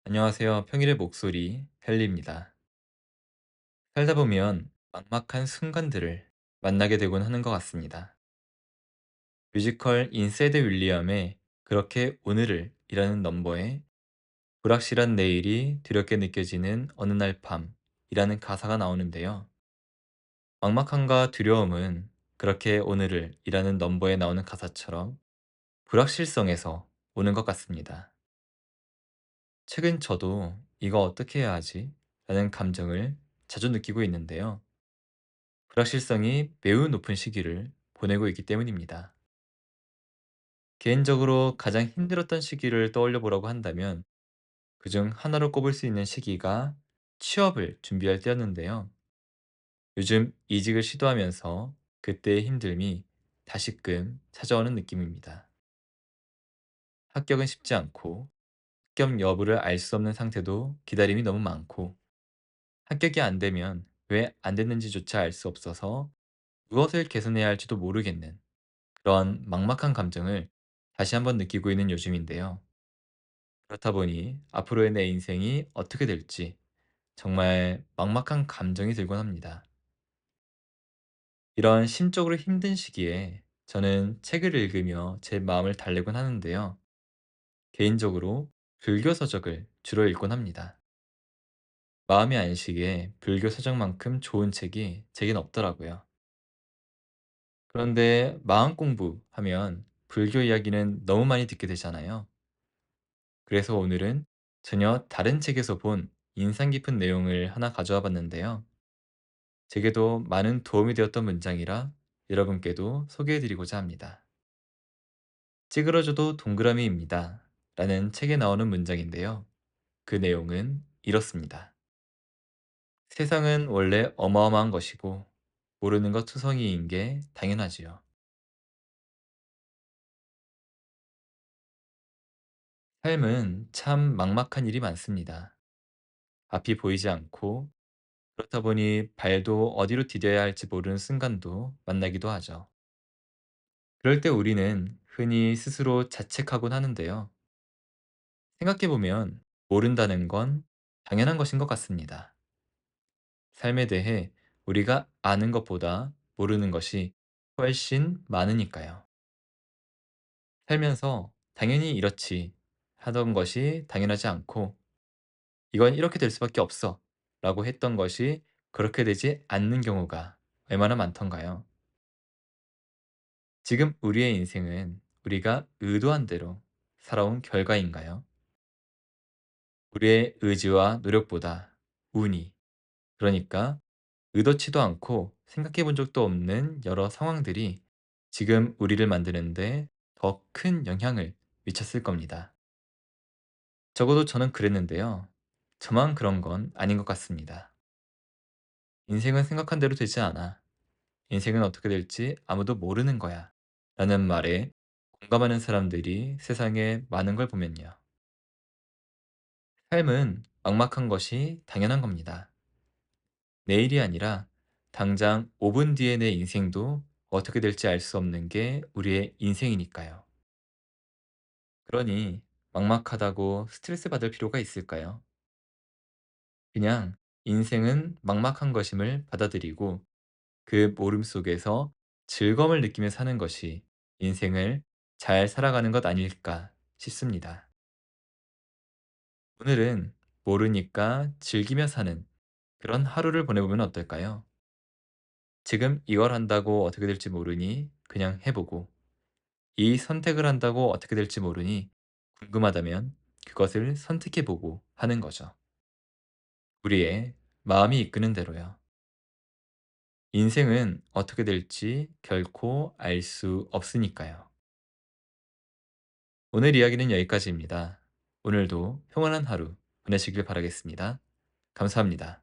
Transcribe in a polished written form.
안녕하세요. 평일의 목소리 헨리입니다. 살다 보면 막막한 순간들을 만나게 되곤 하는 것 같습니다. 뮤지컬 인세드 윌리엄의 그렇게 오늘을 이라는 넘버에 불확실한 내일이 두렵게 느껴지는 어느 날 밤이라는 가사가 나오는데요. 막막함과 두려움은 그렇게 오늘을 이라는 넘버에 나오는 가사처럼 불확실성에서 오는 것 같습니다. 최근 저도 이거 어떻게 해야 하지? 라는 감정을 자주 느끼고 있는데요. 불확실성이 매우 높은 시기를 보내고 있기 때문입니다. 개인적으로 가장 힘들었던 시기를 떠올려 보라고 한다면 그중 하나로 꼽을 수 있는 시기가 취업을 준비할 때였는데요. 요즘 이직을 시도하면서 그때의 힘듦이 다시금 찾아오는 느낌입니다. 합격은 쉽지 않고 합격 여부를 알 수 없는 상태도 기다림이 너무 많고 합격이 안 되면 왜 안 됐는지조차 알 수 없어서 무엇을 개선해야 할지도 모르겠는 그런 막막한 감정을 다시 한번 느끼고 있는 요즘인데요. 그렇다 보니 앞으로의 내 인생이 어떻게 될지 정말 막막한 감정이 들곤 합니다. 이런 심적으로 힘든 시기에 저는 책을 읽으며 제 마음을 달래곤 하는데요. 개인적으로 불교 서적을 주로 읽곤 합니다. 마음의 안식에 불교 서적만큼 좋은 책이 제겐 없더라고요. 그런데 마음 공부하면 불교 이야기는 너무 많이 듣게 되잖아요. 그래서 오늘은 전혀 다른 책에서 본 인상 깊은 내용을 하나 가져와 봤는데요. 제게도 많은 도움이 되었던 문장이라 여러분께도 소개해 드리고자 합니다. 찌그러져도 동그라미입니다. 라는 책에 나오는 문장인데요. 그 내용은 이렇습니다. 세상은 원래 어마어마한 것이고 모르는 것 투성이인 게 당연하지요. 삶은 참 막막한 일이 많습니다. 앞이 보이지 않고 그렇다 보니 발도 어디로 디뎌야 할지 모르는 순간도 만나기도 하죠. 그럴 때 우리는 흔히 스스로 자책하곤 하는데요. 생각해보면 모른다는 건 당연한 것인 것 같습니다. 삶에 대해 우리가 아는 것보다 모르는 것이 훨씬 많으니까요. 살면서 당연히 이렇지 하던 것이 당연하지 않고 이건 이렇게 될 수밖에 없어 라고 했던 것이 그렇게 되지 않는 경우가 얼마나 많던가요? 지금 우리의 인생은 우리가 의도한 대로 살아온 결과인가요? 우리의 의지와 노력보다 운이, 그러니까 의도치도 않고 생각해 본 적도 없는 여러 상황들이 지금 우리를 만드는데 더 큰 영향을 미쳤을 겁니다. 적어도 저는 그랬는데요. 저만 그런 건 아닌 것 같습니다. 인생은 생각한 대로 되지 않아. 인생은 어떻게 될지 아무도 모르는 거야. 라는 말에 공감하는 사람들이 세상에 많은 걸 보면요. 삶은 막막한 것이 당연한 겁니다. 내일이 아니라 당장 5분 뒤의 내 인생도 어떻게 될지 알 수 없는 게 우리의 인생이니까요. 그러니 막막하다고 스트레스 받을 필요가 있을까요? 그냥 인생은 막막한 것임을 받아들이고 그 모름 속에서 즐거움을 느끼며 사는 것이 인생을 잘 살아가는 것 아닐까 싶습니다. 오늘은 모르니까 즐기며 사는 그런 하루를 보내보면 어떨까요? 지금 이걸 한다고 어떻게 될지 모르니 그냥 해보고 이 선택을 한다고 어떻게 될지 모르니 궁금하다면 그것을 선택해보고 하는 거죠. 우리의 마음이 이끄는 대로요. 인생은 어떻게 될지 결코 알 수 없으니까요. 오늘 이야기는 여기까지입니다. 오늘도 평안한 하루 보내시길 바라겠습니다. 감사합니다.